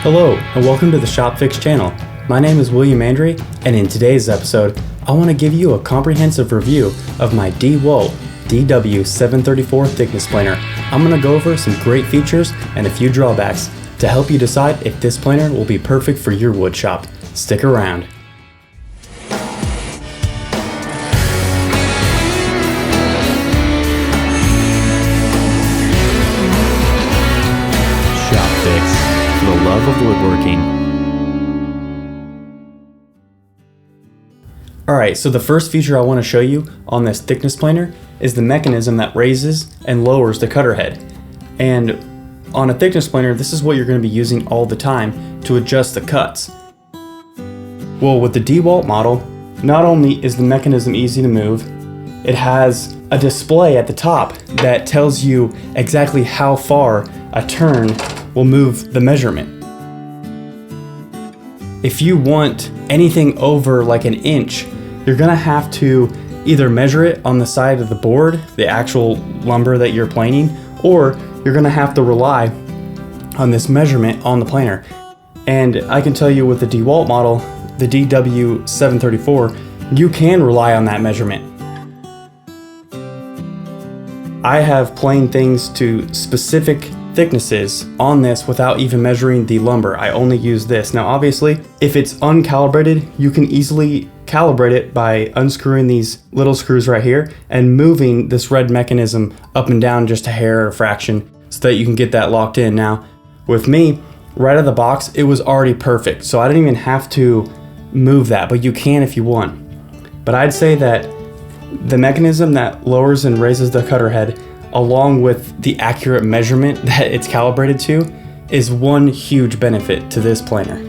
Hello, and welcome to the Shopfix channel. My name is William Andry, and in today's episode, I want to give you a comprehensive review of my Dewalt DW734 thickness planer. I'm going to go over some great features and a few drawbacks to help you decide if this planer will be perfect for your wood shop. Stick around. Shopfix, for the love of woodworking. Alright, so the first feature I want to show you on this thickness planer is the mechanism that raises and lowers the cutter head. And on a thickness planer, this is what you're going to be using all the time to adjust the cuts. Well, with the Dewalt model, not only is the mechanism easy to move, it has a display at the top that tells you exactly how far a turn will move the measurement. If you want anything over like an inch, you're gonna have to either measure it on the side of the board, the actual lumber that you're planing, or you're gonna have to rely on this measurement on the planer. And I can tell you with the Dewalt model, the DW734, you can rely on that measurement. I have planed things to specific thicknesses on this without even measuring the lumber. I only use this. Now obviously, if it's uncalibrated, you can easily calibrate it by unscrewing these little screws right here and moving this red mechanism up and down just a hair or a fraction so that you can get that locked in. Now, with me, right out of the box, it was already perfect, so I didn't even have to move that, but you can if you want. But I'd say that the mechanism that lowers and raises the cutter head, along with the accurate measurement that it's calibrated to, is one huge benefit to this planer.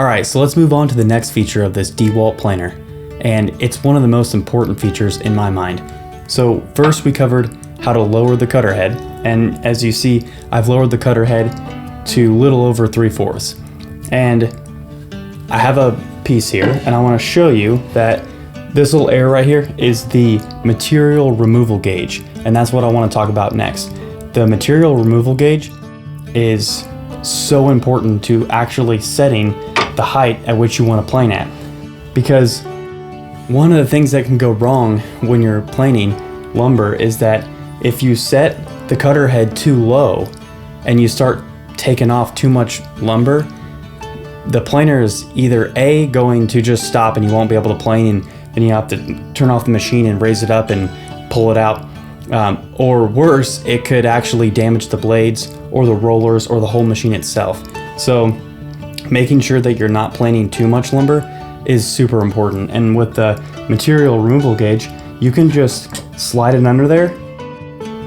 Alright, so let's move on to the next feature of this Dewalt planer, and it's one of the most important features in my mind. So first we covered how to lower the cutter head, and as you see, I've lowered the cutter head to little over 3/4. And I have a piece here, and I want to show you that this little area right here is the material removal gauge, and that's what I want to talk about next. The material removal gauge is so important to actually setting the height at which you want to plane at, because one of the things that can go wrong when you're planing lumber is that if you set the cutter head too low and you start taking off too much lumber, the planer is either A, going to just stop and you won't be able to plane, and then you have to turn off the machine and raise it up and pull it out. Or worse, it could actually damage the blades or the rollers or the whole machine itself. So making sure that you're not planing too much lumber is super important. And with the material removal gauge, you can just slide it under there.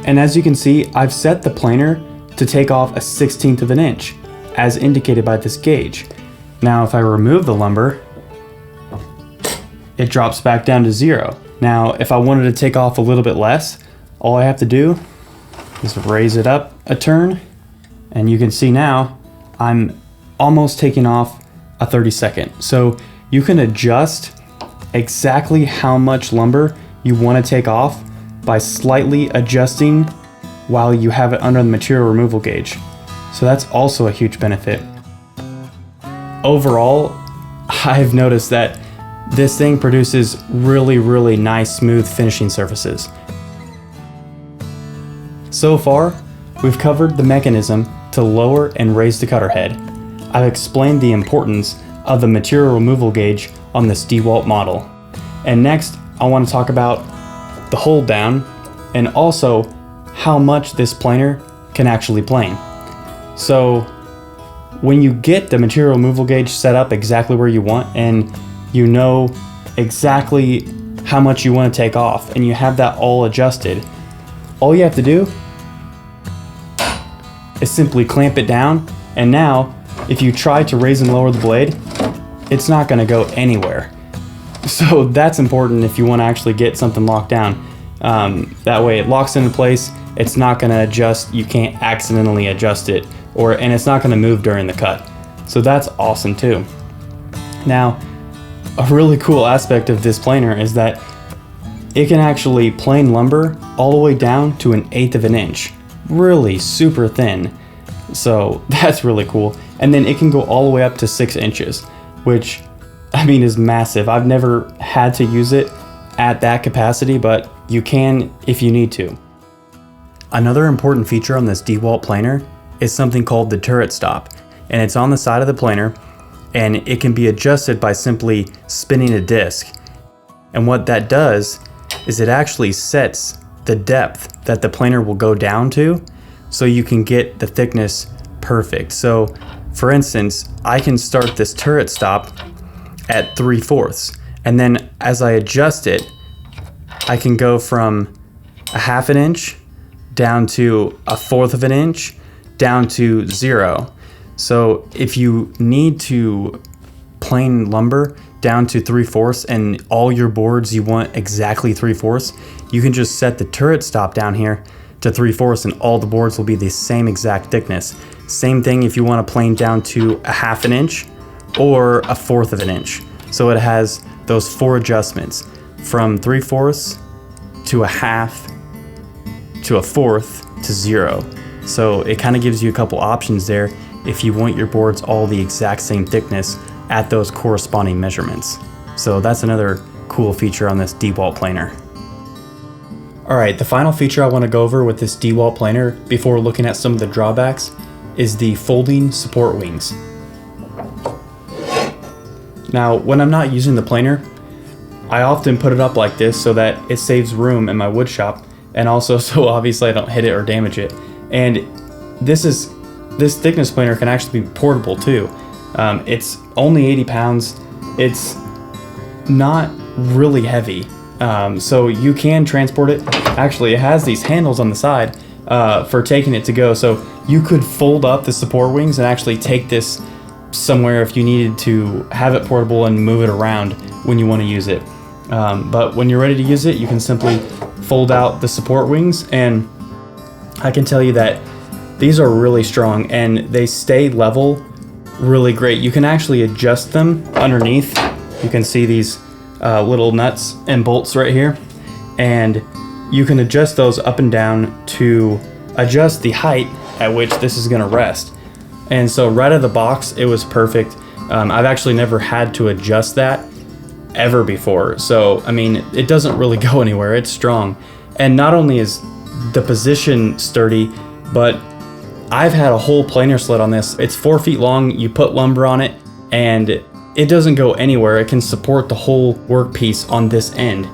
And as you can see, I've set the planer to take off 1/16 of an inch, as indicated by this gauge. Now, if I remove the lumber, it drops back down to 0. Now, if I wanted to take off a little bit less, all I have to do is raise it up a turn, and you can see now I'm almost taking off 1/32. So you can adjust exactly how much lumber you want to take off by slightly adjusting while you have it under the material removal gauge. So that's also a huge benefit. Overall, I've noticed that this thing produces really nice smooth finishing surfaces. So far, we've covered the mechanism to lower and raise the cutter head. I've explained the importance of the material removal gauge on this Dewalt model. And next, I want to talk about the hold down and also how much this planer can actually plane. So when you get the material removal gauge set up exactly where you want, and you know exactly how much you want to take off, and you have that all adjusted, all you have to do is simply clamp it down, and now if you try to raise and lower the blade, it's not going to go anywhere. So that's important if you want to actually get something locked down. That way it locks into place, it's not going to adjust, you can't accidentally adjust it, and it's not going to move during the cut. So that's awesome too. Now, a really cool aspect of this planer is that it can actually plane lumber all the way down to 1/8 of an inch. Really super thin, So that's really cool. And then it can go all the way up to 6 inches, which I mean is massive. I've never had to use it at that capacity, but you can if you need to. Another important feature on this Dewalt planer is something called the turret stop, and it's on the side of the planer, and it can be adjusted by simply spinning a disc. And what that does is it actually sets the depth that the planer will go down to, so you can get the thickness perfect. So for instance, I can start this turret stop at 3/4, and then as I adjust it, I can go from a 1/2 inch down to a 1/4 of an inch down to 0. So if you need to plane lumber down to 3/4 and all your boards you want exactly 3/4, you can just set the turret stop down here to 3/4 and all the boards will be the same exact thickness. Same thing if you want to plane down to a 1/2 inch or a 1/4 of an inch. So it has those 4 adjustments from 3/4 to a 1/2 to a 1/4 to 0. So it kind of gives you a couple options there if you want your boards all the exact same thickness at those corresponding measurements. So that's another cool feature on this Dewalt planer. Alright, the final feature I want to go over with this Dewalt planer before looking at some of the drawbacks is the folding support wings. Now, when I'm not using the planer, I often put it up like this so that it saves room in my wood shop, and also so obviously I don't hit it or damage it. And this thickness planer can actually be portable too. It's only 80 pounds. It's not really heavy, so you can transport it. Actually, it has these handles on the side for taking it to go, so you could fold up the support wings and actually take this somewhere if you needed to have it portable and move it around when you want to use it. But when you're ready to use it, you can simply fold out the support wings, and I can tell you that these are really strong and they stay level really great. You can actually adjust them underneath. You can see these little nuts and bolts right here, and you can adjust those up and down to adjust the height at which this is going to rest. And so right out of the box, it was perfect. I've actually never had to adjust that ever before. So, I mean, it doesn't really go anywhere. It's strong. And not only is the position sturdy, but I've had a whole planer sled on this. It's 4 feet long. You put lumber on it and it doesn't go anywhere. It can support the whole workpiece on this end.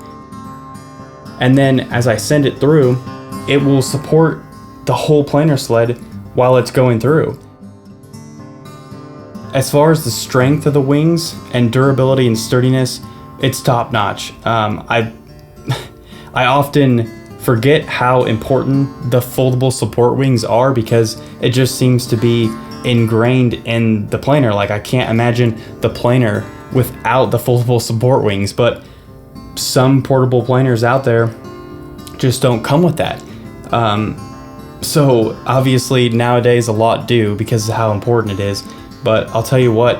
And then as I send it through, it will support the whole planer sled while it's going through. As far as the strength of the wings and durability and sturdiness, it's top notch. I often forget how important the foldable support wings are because it just seems to be ingrained in the planer. Like, I can't imagine the planer without the foldable support wings, but some portable planers out there just don't come with that. So obviously nowadays a lot do because of how important it is. But I'll tell you what,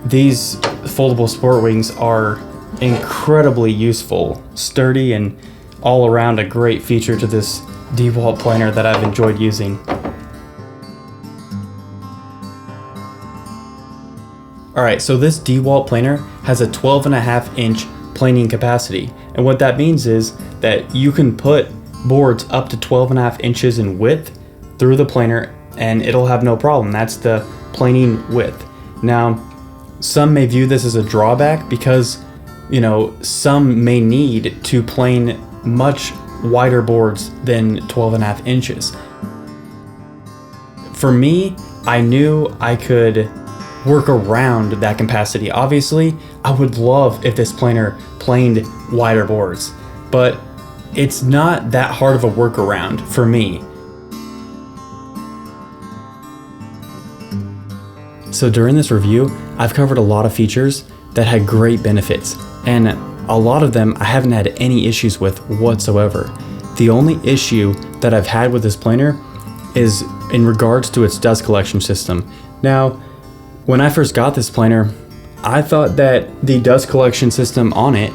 these foldable support wings are incredibly useful, sturdy, and all around a great feature to this Dewalt planer that I've enjoyed using. Alright, so this Dewalt planer has a 12.5 inch planing capacity, and what that means is that you can put boards up to 12.5 inches in width through the planer and it'll have no problem. That's the planing width. Now, some may view this as a drawback because, you know, some may need to plane much wider boards than 12.5 inches. For me, I knew I could work around that capacity. Obviously, I would love if this planer planed wider boards, but it's not that hard of a workaround for me. So during this review, I've covered a lot of features that had great benefits, and a lot of them I haven't had any issues with whatsoever. The only issue that I've had with this planer is in regards to its dust collection system. Now, when I first got this planer, I thought that the dust collection system on it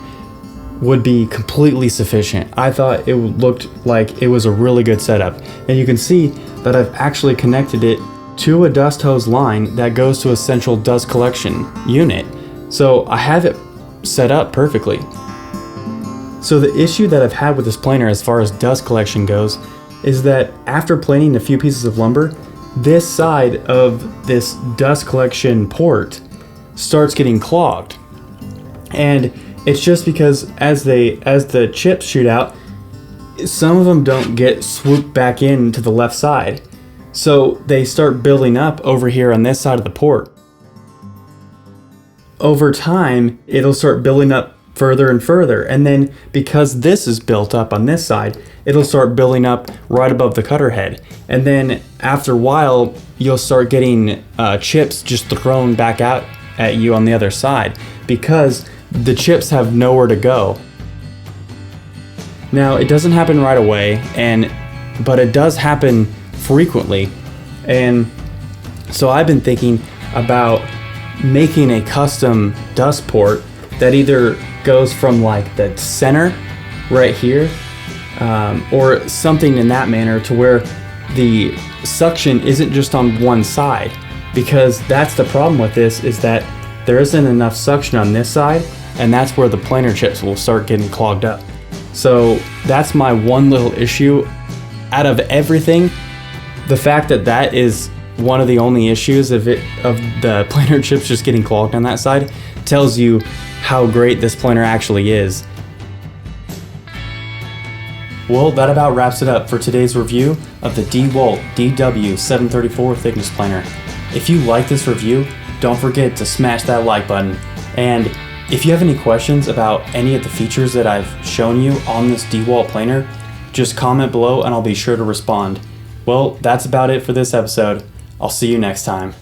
would be completely sufficient. I thought it looked like it was a really good setup, and you can see that I've actually connected it to a dust hose line that goes to a central dust collection unit. So I have it set up perfectly. So the issue that I've had with this planer as far as dust collection goes is that after planing a few pieces of lumber, this side of this dust collection port starts getting clogged. And it's just because as the chips shoot out, some of them don't get swooped back into the left side. So they start building up over here on this side of the port. Over time, it'll start building up further and further. And then because this is built up on this side, it'll start building up right above the cutter head. And then after a while, you'll start getting chips just thrown back out at you on the other side because the chips have nowhere to go. Now, it doesn't happen right away, but it does happen frequently. And so I've been thinking about making a custom dust port that either goes from like the center right here or something in that manner to where the suction isn't just on one side, because that's the problem with this, is that there isn't enough suction on this side, and that's where the planer chips will start getting clogged up. So that's my one little issue. Out of everything, the fact that that is one of the only issues of the planer chips just getting clogged on that side tells you how great this planer actually is. Well, that about wraps it up for today's review of the Dewalt DW734 thickness planer. If you like this review, don't forget to smash that like button. And if you have any questions about any of the features that I've shown you on this Dewalt planer, just comment below and I'll be sure to respond. Well, that's about it for this episode. I'll see you next time.